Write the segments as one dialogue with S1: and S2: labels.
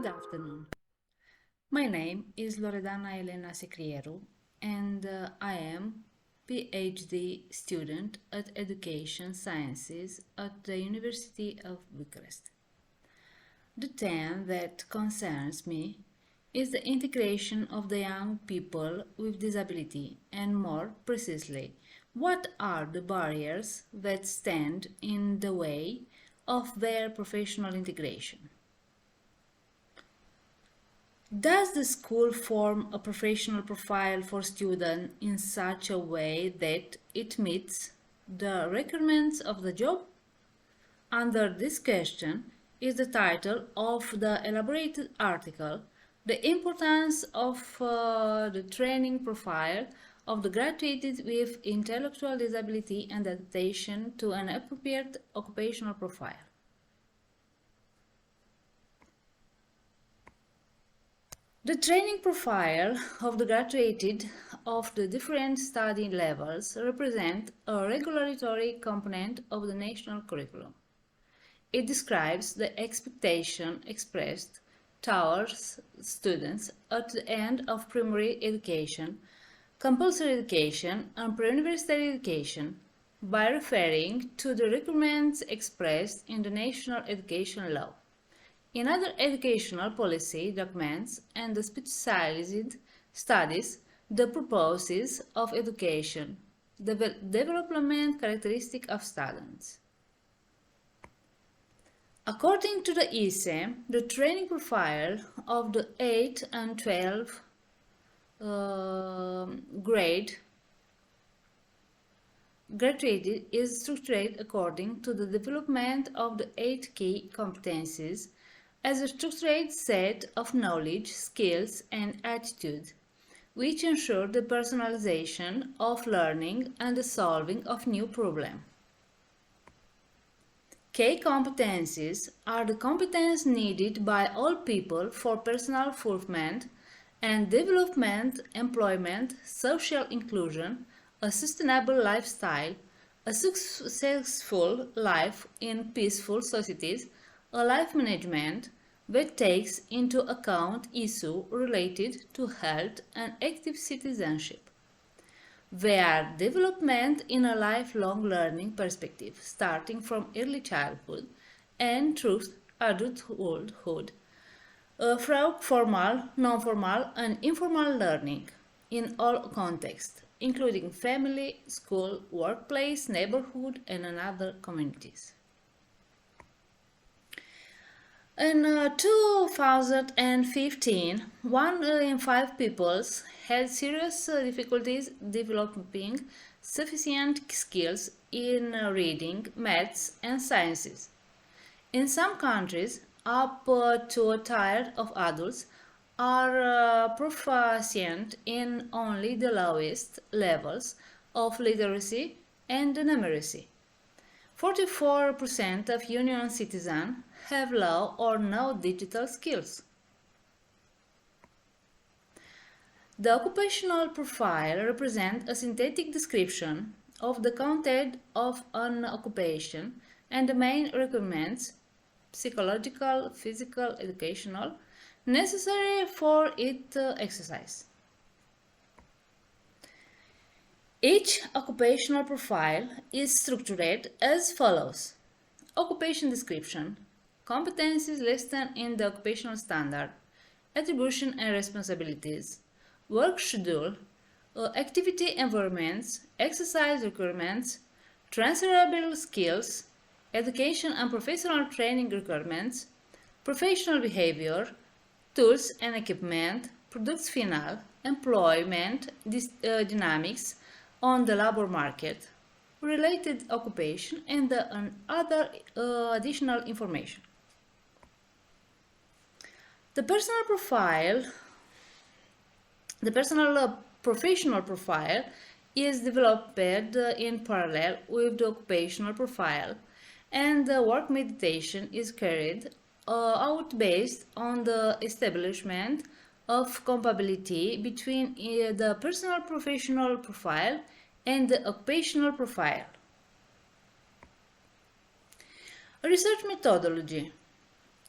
S1: Good afternoon. My name is Loredana Secrieriu and I am PhD student at Education Sciences at the University of Bucharest. The theme that concerns me is the integration of the young people with disability and more precisely, what are the barriers that stand in the way of their professional integration. Does the school form a professional profile for students in such a way that it meets the requirements of the job? Under this question is the title of the elaborated article, The Importance of the Training Profile of the Graduated with Intellectual Disability and Adaptation to an Appropriate Occupational Profile. The training profile of the graduated of the different study levels represent a regulatory component of the national curriculum. It describes the expectation expressed towards students at the end of primary education, compulsory education, and pre-university education by referring to the requirements expressed in the national education law. In other educational policy documents and the specialized studies, the purposes of education, the development characteristic of students. According to the Iasi, the training profile of the 8 and 12 grade graduated is structured according to the development of the 8 key competencies as a structured set of knowledge, skills, and attitude, which ensure the personalization of learning and the solving of new problems. Key competencies are the competence needed by all people for personal fulfillment and development, employment, social inclusion, a sustainable lifestyle, a successful life in peaceful societies, a life management that takes into account issues related to health and active citizenship. They are development in a lifelong learning perspective, starting from early childhood and through adulthood, through formal, non-formal, and informal learning in all contexts, including family, school, workplace, neighborhood, and other communities. In 2015, 1 in 5 people had serious difficulties developing sufficient skills in reading, maths, and sciences. In some countries, up to a third of adults are proficient in only the lowest levels of literacy and numeracy. 44% of Union citizens have low or no digital skills. The occupational profile represents a synthetic description of the content of an occupation and the main requirements, psychological, physical, educational, necessary for its exercise. Each occupational profile is structured as follows: occupation description, competencies listed in the occupational standard, attribution and responsibilities, work schedule, activity environments, exercise requirements, transferable skills, education and professional training requirements, professional behavior, tools and equipment, products final, employment dynamics on the labor market, related occupation, and other additional information. The personal professional profile is developed in parallel with the occupational profile, and the work meditation is carried out based on the establishment of compatibility between the personal professional profile and the occupational profile. Research methodology.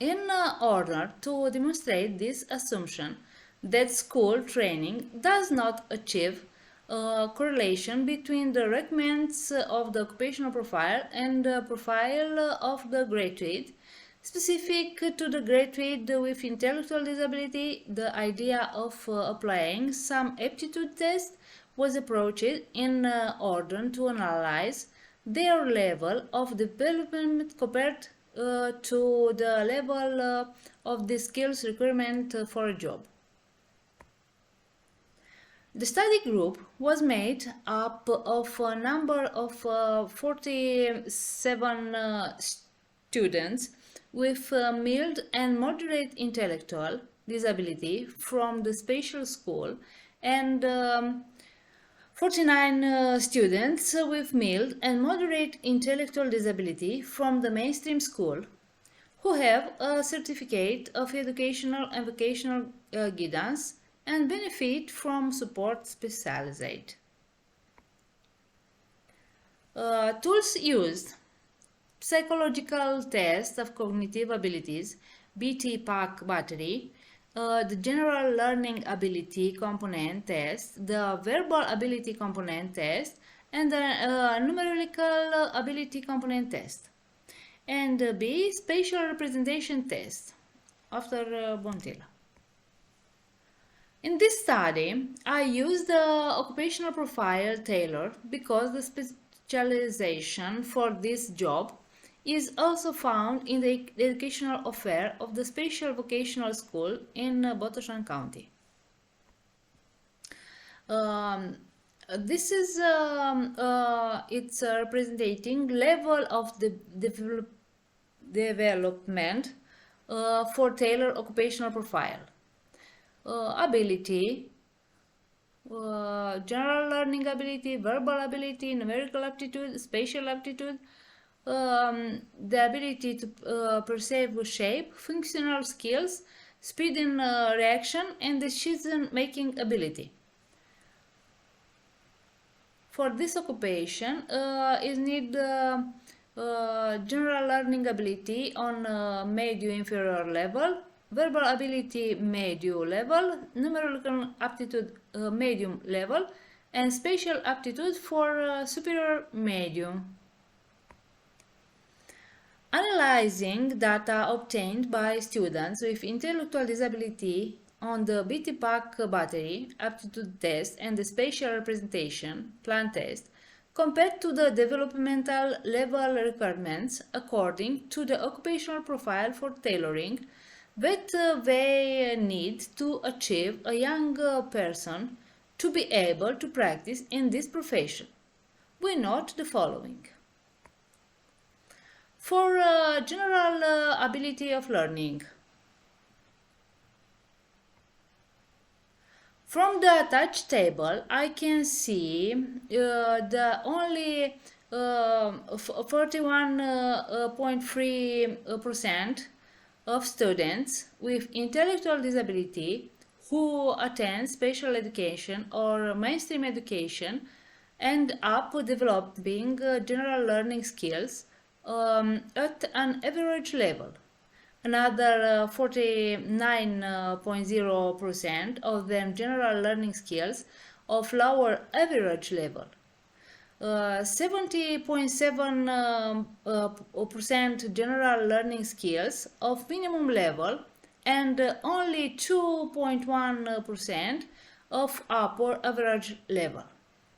S1: In order to demonstrate this assumption that school training does not achieve a correlation between the requirements of the occupational profile and the profile of the graduate, specific to the graduate with intellectual disability, the idea of applying some aptitude test was approached in order to analyze their level of development compared to the level of the skills requirement for a job. The study group was made up of a number of 47 students with mild and moderate intellectual disability from the special school and 49 students with mild and moderate intellectual disability from the mainstream school who have a certificate of educational and vocational guidance and benefit from support specialized. Tools used: psychological test of cognitive abilities, BT-PAC battery, the general learning ability component test, the verbal ability component test, and the numerical ability component test. And B, spatial representation test after Bontilla. In this study, I used the occupational profile tailored because the specialization for this job is also found in the educational offer of the special vocational school in Botoșani County. This is it's representing level of the development for tailored occupational profile. Ability, general learning ability, verbal ability, numerical aptitude, spatial aptitude, the ability to perceive shape, functional skills, speed in reaction, and decision-making ability. For this occupation, is need general learning ability on medium inferior level, verbal ability medium level, numerical aptitude medium level, and spatial aptitude for superior medium. Analyzing data obtained by students with intellectual disability on the BT-PAC battery aptitude test and the spatial representation plan test compared to the developmental level requirements according to the occupational profile for tailoring that they need to achieve a young person to be able to practice in this profession. We note the following. For general ability of learning, from the attached table, I can see the only 41.3% of students with intellectual disability who attend special education or mainstream education end up developing general learning skills at an average level. Another 49.0% of them general learning skills of lower average level. 70.7% general learning skills of minimum level and only 2.1% of upper average level.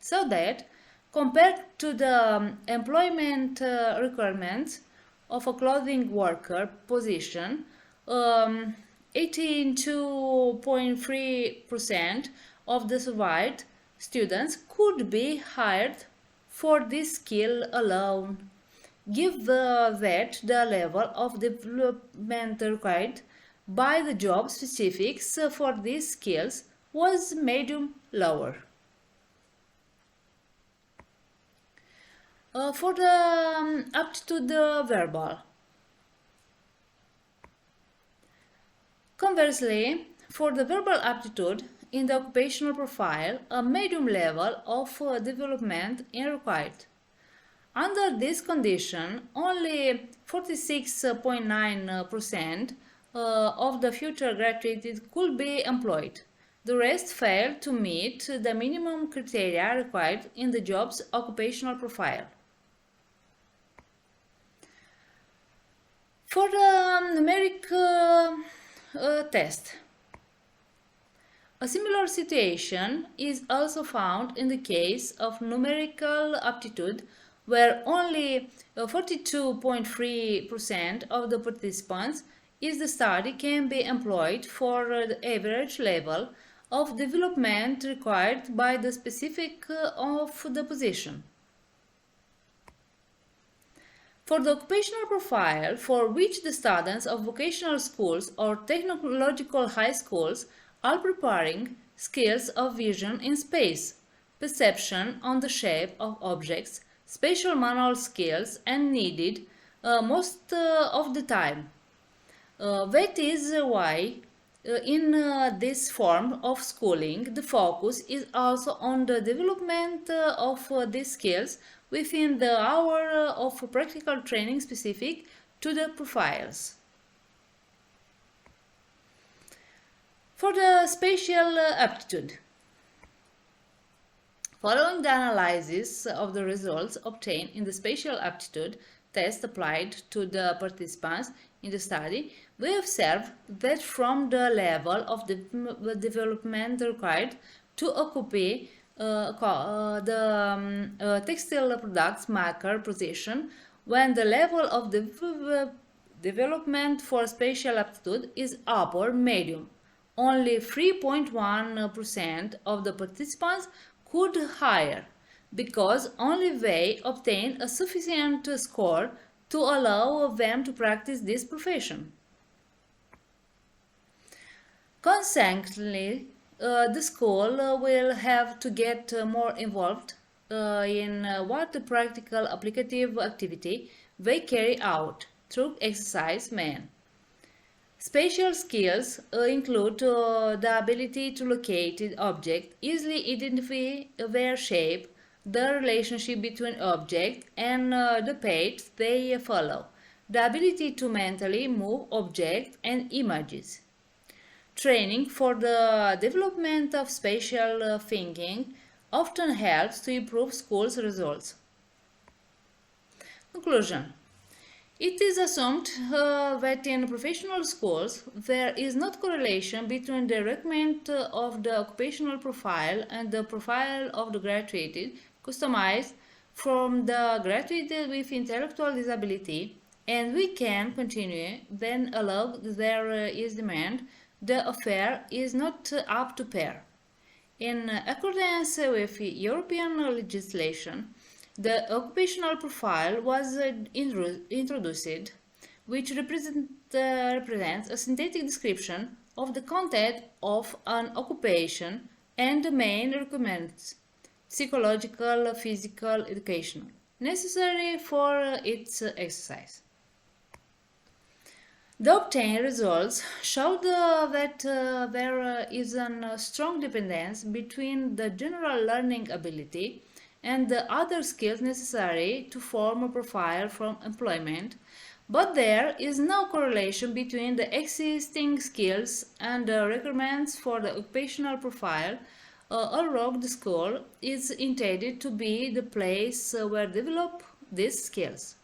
S1: So that, compared to the employment requirements of a clothing worker position, 82.3% of the surveyed students could be hired for this skill alone. Give that the level of development required by the job specifics for these skills was medium lower. For the aptitude verbal. Conversely, for the verbal aptitude in the occupational profile, a medium level of development is required. Under this condition, only 46.9% of the future graduates could be employed. The rest failed to meet the minimum criteria required in the job's occupational profile. For the numeric test, a similar situation is also found in the case of numerical aptitude, where only 42.3% of the participants in the study can be employed for the average level of development required by the specific of the position. For the occupational profile, for which the students of vocational schools or technological high schools are preparing skills of vision in space, perception on the shape of objects, spatial manual skills, and needed most of the time. That is why in this form of schooling, the focus is also on the development of these skills within the hour of practical training specific to the profiles. For the spatial aptitude, following the analysis of the results obtained in the spatial aptitude test applied to the participants in the study, we observe that from the level of the development required to occupy the textile products maker position, when the level of the development for spatial aptitude is upper medium, only 3.1% of the participants could hire, because only they obtained a sufficient score to allow them to practice this profession. Consequently, the school will have to get more involved in what the practical applicative activity they carry out through exercise mean. Spatial skills include the ability to locate an object, easily identify their shape, the relationship between object and the path they follow, the ability to mentally move objects and images. Training for the development of spatial thinking often helps to improve schools' results. Conclusion. It is assumed that in professional schools there is not correlation between the requirement of the occupational profile and the profile of the graduate customized from the graduate with intellectual disability, and we can continue then allow there is demand, the affair is not up to par. In accordance with European legislation, the occupational profile was introduced, which represents a synthetic description of the content of an occupation and the main requirements, psychological, physical, educational, necessary for its exercise. The obtained results showed that there is a strong dependence between the general learning ability and the other skills necessary to form a profile for employment, but there is no correlation between the existing skills and the requirements for the occupational profile, although the school is intended to be the place where develop these skills.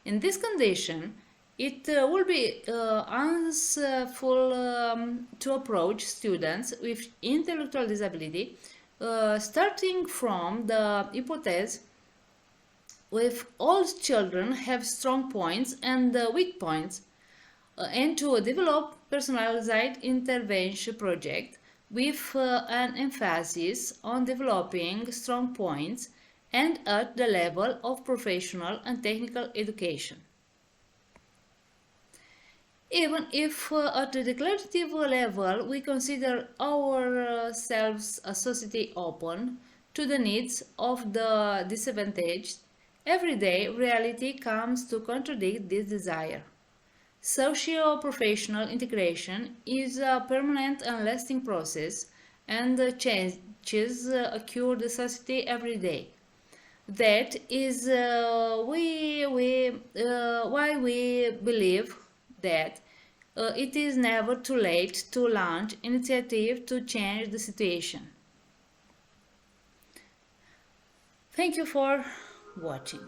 S1: In this condition, it will be useful to approach students with intellectual disability starting from the hypothesis with all children have strong points and weak points, and to develop personalized intervention project with an emphasis on developing strong points and at the level of professional and technical education. Even if at the declarative level we consider ourselves a society open to the needs of the disadvantaged, everyday reality comes to contradict this desire. Socio-professional integration is a permanent and lasting process, and changes occur in the society every day. That is why we believe that it is never too late to launch initiative to change the situation. Thank you for watching.